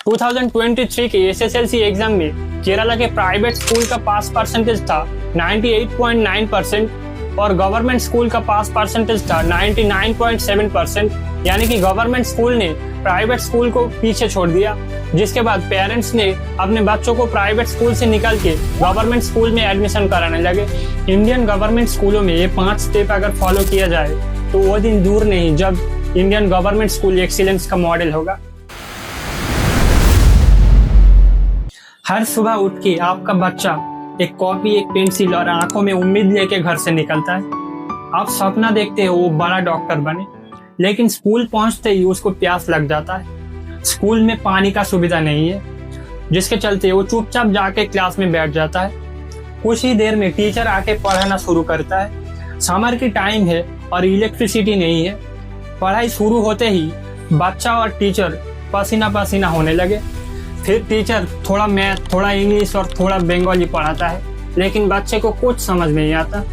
2023 के SSLC exam में केरला के प्राइवेट स्कूल का पास परसेंटेज था 98.9% और गवर्नमेंट स्कूल का पास परसेंटेज था 99.7%। यानी कि गवर्नमेंट स्कूल ने प्राइवेट स्कूल को पीछे छोड़ दिया, जिसके बाद पेरेंट्स ने अपने बच्चों को प्राइवेट स्कूल से निकाल के गवर्नमेंट स्कूल में एडमिशन कराने लगे। इंडियन गवर्नमेंट स्कूलों में ये 5 स्टेप अगर फॉलो किया जाए तो वो दिन दूर नहीं जब इंडियन गवर्नमेंट स्कूल एक्सीलेंस का मॉडल होगा। हर सुबह उठ के आपका बच्चा एक कॉपी, एक पेंसिल और आंखों में उम्मीद लेके घर से निकलता है। आप सपना देखते हो वो बड़ा डॉक्टर बने, लेकिन स्कूल पहुंचते ही उसको प्यास लग जाता है। स्कूल में पानी का सुविधा नहीं है, जिसके चलते वो चुपचाप जाके क्लास में बैठ जाता है। कुछ ही देर में टीचर आके पढ़ाना शुरू करता है। समर की टाइम है और इलेक्ट्रिसिटी नहीं है। पढ़ाई शुरू होते ही बच्चा और टीचर पसीना पसीना होने लगे। फिर टीचर थोड़ा मैथ, थोड़ा इंग्लिश और थोड़ा बंगाली पढ़ाता है, लेकिन बच्चे को कुछ समझ नहीं आता।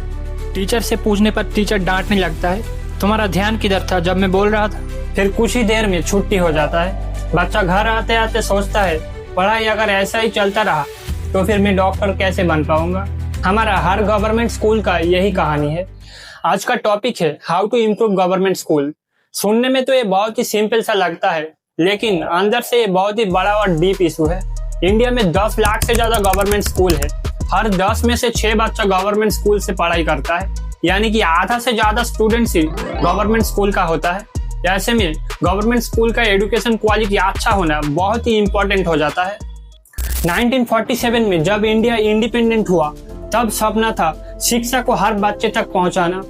टीचर से पूछने पर टीचर डांटने लगता है, तुम्हारा ध्यान किधर था जब मैं बोल रहा था। फिर कुछ ही देर में छुट्टी हो जाता है। बच्चा घर आते आते सोचता है, पढ़ाई अगर ऐसा ही चलता रहा तो फिर मैं डॉक्टर कैसे बन पाऊंगा। हमारा हर गवर्नमेंट स्कूल का यही कहानी है। आज का टॉपिक है how to improve government school. सुनने में तो ये बहुत ही सिंपल सा लगता है, लेकिन अंदर से ये बहुत ही बड़ा और डीप इशू है। इंडिया में 10 लाख से ज्यादा गवर्नमेंट स्कूल है। हर 10 में से 6 बच्चा गवर्नमेंट स्कूल से पढ़ाई करता है, यानी कि आधा से ज्यादा स्टूडेंट्स ही गवर्नमेंट स्कूल का होता है। ऐसे में गवर्नमेंट स्कूल का एजुकेशन क्वालिटी अच्छा होना बहुत ही इंपॉर्टेंट हो जाता है। 1947 में जब इंडिया इंडिपेंडेंट हुआ तब सपना था शिक्षा को हर बच्चे तक पहुंचाना।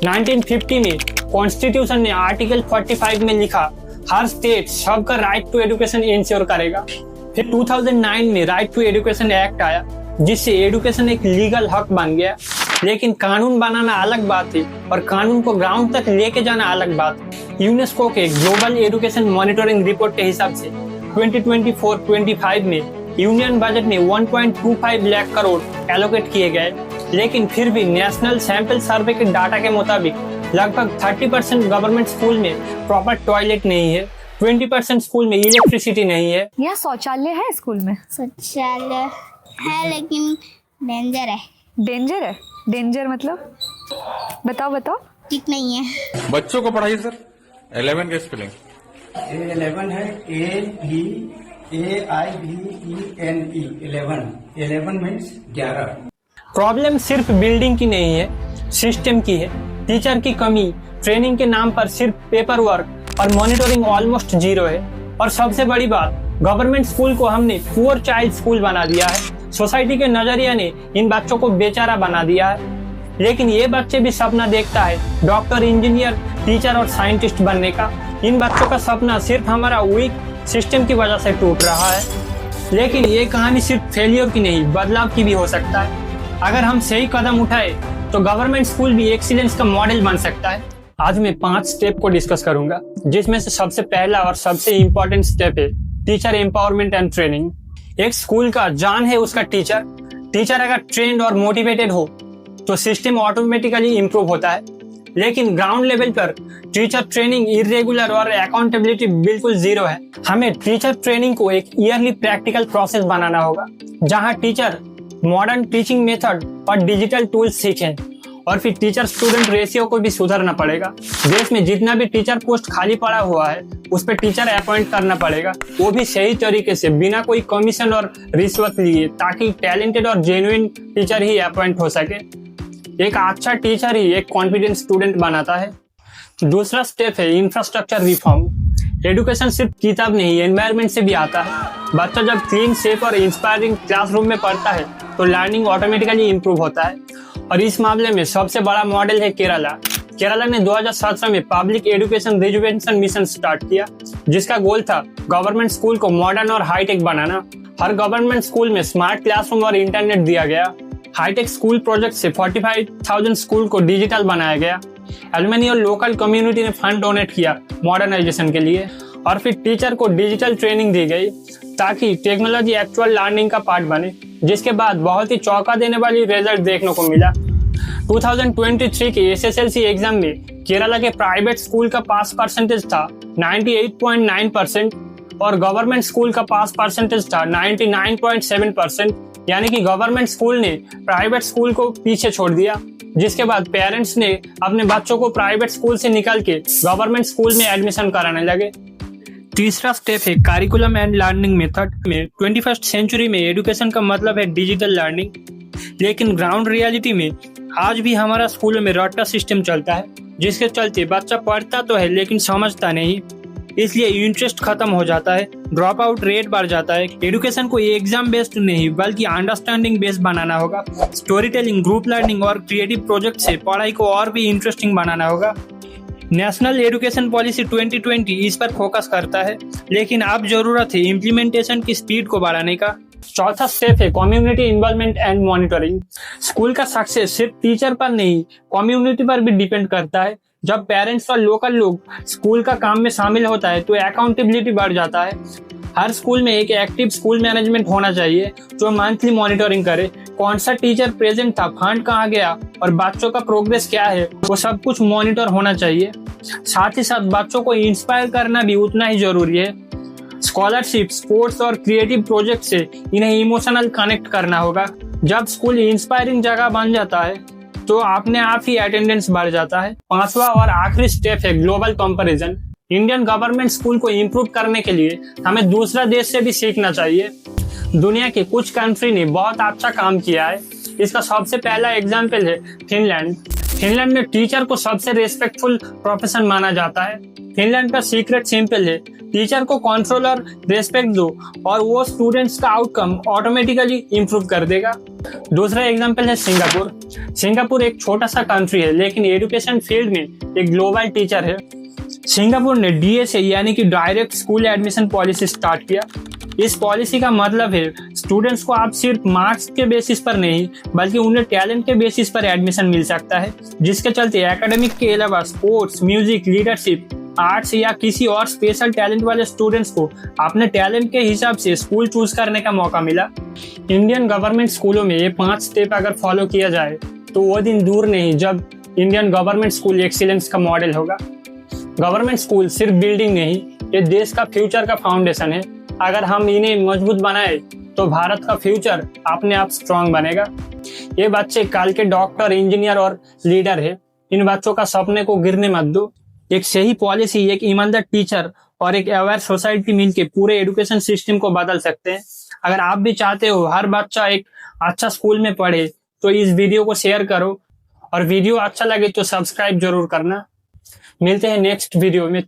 1950 में कॉन्स्टिट्यूशन ने आर्टिकल 45 में लिखा, हर स्टेट सबका राइट टू एजुकेशन इंश्योर करेगा। फिर 2009 में राइट टू एजुकेशन एक्ट आया, जिससे एजुकेशन एक लीगल हक बन गया। लेकिन कानून बनाना अलग बात है और कानून को ग्राउंड तक लेके जाना अलग बात है। यूनेस्को के ग्लोबल एजुकेशन मॉनिटरिंग रिपोर्ट के हिसाब से 2024-25 में यूनियन बजट में 1.25 लाख करोड़ एलोकेट किए गए, लेकिन फिर भी नेशनल सैंपल सर्वे के डाटा के मुताबिक लगभग 30% गवर्नमेंट स्कूल में प्रॉपर टॉयलेट नहीं है, 20% स्कूल में इलेक्ट्रिसिटी नहीं है। यहाँ शौचालय है स्कूल में? शौचालय है लेकिन डेंजर है। डेंजर है? डेंजर मतलब बताओ। ठीक नहीं है। बच्चों को पढ़ाइए सर। 11 के स्पेलिंग 11 है AIVENE 11 मीन्स 11। प्रॉब्लम सिर्फ बिल्डिंग की नहीं है, सिस्टम की है। टीचर की कमी, ट्रेनिंग के नाम पर सिर्फ पेपर वर्क और मॉनिटरिंग ऑलमोस्ट जीरो है। और सबसे बड़ी बात, गवर्नमेंट स्कूल को हमने पुअर चाइल्ड स्कूल बना दिया है। सोसाइटी के नजरिया ने इन बच्चों को बेचारा बना दिया है। लेकिन ये बच्चे भी सपना देखता है डॉक्टर, इंजीनियर, टीचर और साइंटिस्ट बनने का। इन बच्चों का सपना सिर्फ हमारा वीक सिस्टम की वजह से टूट रहा है। लेकिन ये कहानी सिर्फ फेलियर की नहीं, बदलाव की भी हो सकता है। अगर हम सही कदम उठाए तो गवर्नमेंट स्कूल भी एक्सीलेंस का मॉडल बन सकता है। आज मैं 5 स्टेप को डिस्कस करूंगा, जिसमें से सबसे पहला और सबसे इम्पोर्टेंट स्टेप है टीचर एम्पावरमेंट एंड ट्रेनिंग। एक स्कूल का जान है उसका टीचर। टीचर अगर ट्रेंड और मोटिवेटेड हो तो सिस्टम ऑटोमेटिकली इम्प्रूव होता है। लेकिन ग्राउंड लेवल पर टीचर ट्रेनिंग इरेगुलर और अकाउंटेबिलिटी बिल्कुल जीरो है। हमें टीचर ट्रेनिंग को एक ईयरली प्रैक्टिकल प्रोसेस बनाना होगा, जहां टीचर मॉडर्न टीचिंग मेथड और डिजिटल टूल्स सीखें। और फिर टीचर स्टूडेंट रेशियो को भी सुधारना पड़ेगा। देश में जितना भी टीचर पोस्ट खाली पड़ा हुआ है उस पर टीचर अपॉइंट करना पड़ेगा, वो भी सही तरीके से, बिना कोई कमीशन और रिश्वत लिए, ताकि टैलेंटेड और जेन्युइन टीचर ही अपॉइंट हो सके। एक अच्छा टीचर ही एक कॉन्फिडेंट स्टूडेंट बनाता है। दूसरा स्टेप है इंफ्रास्ट्रक्चर रिफॉर्म। एजुकेशन सिर्फ किताब नहीं, एनवायरनमेंट से भी आता है। बच्चा जब क्लीन, सेफ और इंस्पायरिंग क्लासरूम में पढ़ता है तो लर्निंग ऑटोमेटिकली इम्प्रूव होता है। और इस मामले में सबसे बड़ा मॉडल है केरला। केरला ने 2017 में public education rejuvenation mission start किया, जिसका गोल था गवर्नमेंट स्कूल को मॉडर्न और हाईटेक बनाना। हर गवर्नमेंट स्कूल में स्मार्ट क्लासरूम और इंटरनेट दिया गया। हाईटेक स्कूल प्रोजेक्ट से 45,000 स्कूल को डिजिटल बनाया गया। एलुमनी और लोकल कम्युनिटी ने फंड डोनेट किया मॉडर्नाइजेशन के लिए। और फिर टीचर को डिजिटल ट्रेनिंग दी गई ताकि टेक्नोलॉजी एक्चुअल लर्निंग का पार्ट बने, जिसके बाद बहुत ही चौंका देने वाली रिजल्ट देखने को मिला। 2023 के एसएसएलसी एग्जाम में केरला के प्राइवेट स्कूल का पास परसेंटेज था 98.9% और गवर्नमेंट स्कूल का पास परसेंटेज था 99.7%, यानी कि गवर्नमेंट स्कूल ने प्राइवेट स्कूल को पीछे छोड़ दिया, जिसके बाद पेरेंट्स ने अपने बच्चों को प्राइवेट स्कूल से निकाल के गवर्नमेंट स्कूल में एडमिशन कराने लगे। तीसरा स्टेप है करिकुलम एंड लर्निंग मेथड में। 21st सेंचुरी में एजुकेशन का मतलब है डिजिटल लर्निंग, लेकिन ग्राउंड रियलिटी में आज भी हमारा स्कूलों में रट्टा सिस्टम चलता है, जिसके चलते बच्चा पढ़ता तो है लेकिन समझता नहीं, इसलिए इंटरेस्ट खत्म हो जाता है, ड्रॉप आउट रेट बढ़ जाता है। एजुकेशन को एग्जाम बेस्ड नहीं बल्कि अंडरस्टैंडिंग बेस्ड बनाना होगा। स्टोरी टेलिंग, ग्रुप लर्निंग और क्रिएटिव प्रोजेक्ट से पढ़ाई को और भी इंटरेस्टिंग बनाना होगा। नेशनल एजुकेशन पॉलिसी 2020 इस पर फोकस करता है, लेकिन अब जरूरत है इम्प्लीमेंटेशन की स्पीड को बढ़ाने का। चौथा स्टेप है community involvement and monitoring. School का सक्सेस सिर्फ टीचर पर नहीं, कम्युनिटी पर भी डिपेंड करता है। जब पेरेंट्स और लोकल लोग स्कूल का काम में शामिल होता है तो अकाउंटेबिलिटी बढ़ जाता है। हर स्कूल में एक एक्टिव स्कूल मैनेजमेंट होना चाहिए जो मंथली मॉनिटरिंग करे, कौन सा टीचर प्रेजेंट था, फंड कहाँ गया और बच्चों का प्रोग्रेस क्या है, वो सब कुछ मॉनिटर होना चाहिए। साथ ही साथ बच्चों को इंस्पायर करना भी उतना ही जरूरी है। स्कॉलरशिप, स्पोर्ट्स और क्रिएटिव प्रोजेक्ट से इन्हें इमोशनल कनेक्ट करना होगा। जब स्कूल इंस्पायरिंग जगह बन जाता है तो अपने आप ही अटेंडेंस बढ़ जाता है। पांचवा और आखिरी स्टेप है global comparison. Indian government school को इम्प्रूव करने के लिए हमें दूसरा देश से भी सीखना चाहिए। दुनिया के कुछ कंट्री ने बहुत अच्छा काम किया है। इसका सबसे पहला एग्जाम्पल है फिनलैंड। फिनलैंड में टीचर को सबसे रेस्पेक्टफुल प्रोफेशन माना जाता है। फिनलैंड का सीक्रेट सिंपल है, टीचर को कंट्रोल और रेस्पेक्ट दो और वो स्टूडेंट्स का आउटकम ऑटोमेटिकली इम्प्रूव कर देगा। दूसरा एग्जांपल है सिंगापुर। सिंगापुर एक छोटा सा कंट्री है लेकिन एजुकेशन फील्ड में एक ग्लोबल टीचर है। सिंगापुर ने DSA यानी कि direct school admission policy start किया। इस पॉलिसी का मतलब है स्टूडेंट्स को आप सिर्फ मार्क्स के बेसिस पर नहीं बल्कि उन्हें टैलेंट के बेसिस पर एडमिशन मिल सकता है, जिसके चलते एकेडमिक के अलावा स्पोर्ट्स, म्यूजिक, लीडरशिप, आर्ट्स या किसी और स्पेशल टैलेंट वाले स्टूडेंट्स को अपने टैलेंट के हिसाब से स्कूल चूज करने का मौका मिला। इंडियन गवर्नमेंट स्कूलों में ये 5 स्टेप अगर फॉलो किया जाए तो वो दिन दूर नहीं जब इंडियन गवर्नमेंट स्कूल एक्सीलेंस का मॉडल होगा। गवर्नमेंट स्कूल सिर्फ बिल्डिंग नहीं, ये देश का फ्यूचर का फाउंडेशन है। अगर हम इन्हें मजबूत बनाए तो भारत का फ्यूचर अपने आप स्ट्रांग बनेगा। ये बच्चे कल के डॉक्टर, इंजीनियर और लीडर है। इन बच्चों का सपने को गिरने मत दो। एक सही पॉलिसी, एक ईमानदार टीचर और एक अवेयर सोसाइटी मिलकर पूरे एजुकेशन सिस्टम को बदल सकते हैं। अगर आप भी चाहते हो हर बच्चा एक अच्छा स्कूल में पढ़े तो इस वीडियो को शेयर करो और वीडियो अच्छा लगे तो सब्सक्राइब जरूर करना। मिलते हैं नेक्स्ट वीडियो में।